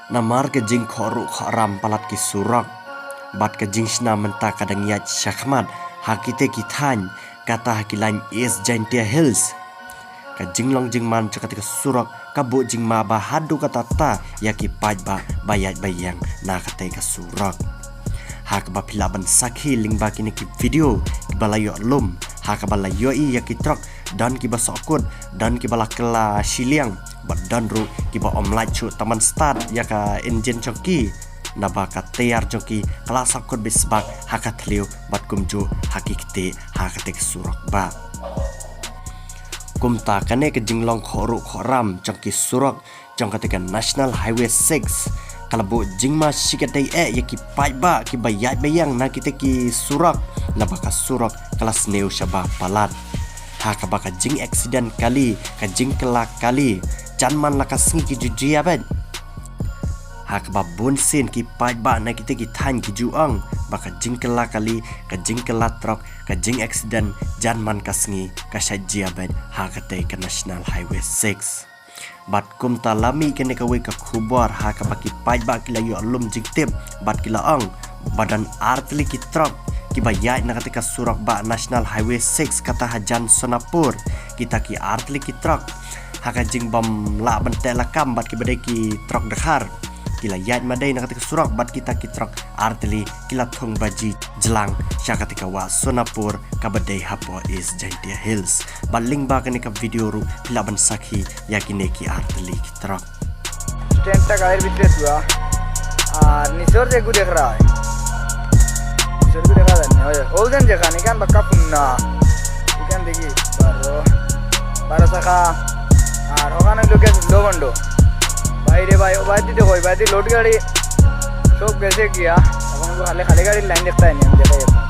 Namar ke jing khoru kharam palat ki surak. Bat ke jing shna menta kadang yat syakmat. Hakite ki than kata hakilain is Jaintia Hills. Ka jing long jing man cakatika surak kabu jing ma ba hadu kata ta ya ki paj ba bayat bayang na kata ka surak. Hak ba pilaban sakhi ling ba kini ki video ki balayo lum. Hak ba layo i ya ki truk dan ki ba sokut dan ki bala kela shiliang badan ru ki ba omlait chu taman start ya ka engine choki naba ka tayar choki kala sokut bisbak haka thliu bat kumju hakikte hakate surak ba kumta kane ke jinglong khoru khoram choki surak jong katika National Highway 6 kalabu jingma shikatai ya ki pai ba ki bayat bayang na kita ki surak naba ka surak kala sneu shaba palat haka baka jing accident kali ka jing kelak kali janman laka singi ki jujia ben haka ba bunsin ki pai ba na kita ki than ki juang baka jing kelak kali ka jing kelak truk ka jing accident janman ka singi ka shajia ben haka te ka National Highway 6 bat kum talami kene ka we ka khubar haka baki pai ba ki layo alum jing tip bat ki laang badan artli ki truk ki bayat na katika surak ba National Highway 6 kata hajan Sonapur kita ki artli ki truk haka jing bam la bante lakam bat ki badai ki truk dekhar kila yat madai na katika surak bat kita ki truk artli kila thong baji jelang sya katika wa Sonapur ka badai hapo is Jaintia Hills baling ba kani ka video ru pilaban sakhi yakine ki artli ki truk stand तक आयर विट्रेस हुआ और निसोर से गुड देख रहा है निसोर को देखा था ओल दिन देखा नहीं क्या बक्का पुन्ना इकन देखी बारो सका और होगा ना लोग लो बंडो भाई रे भाई ओ भाई दी लोड गाड़ी शोक कैसे किया अब उनको खाली खाली गाड़ी लाइन देखता है नहीं हम देखा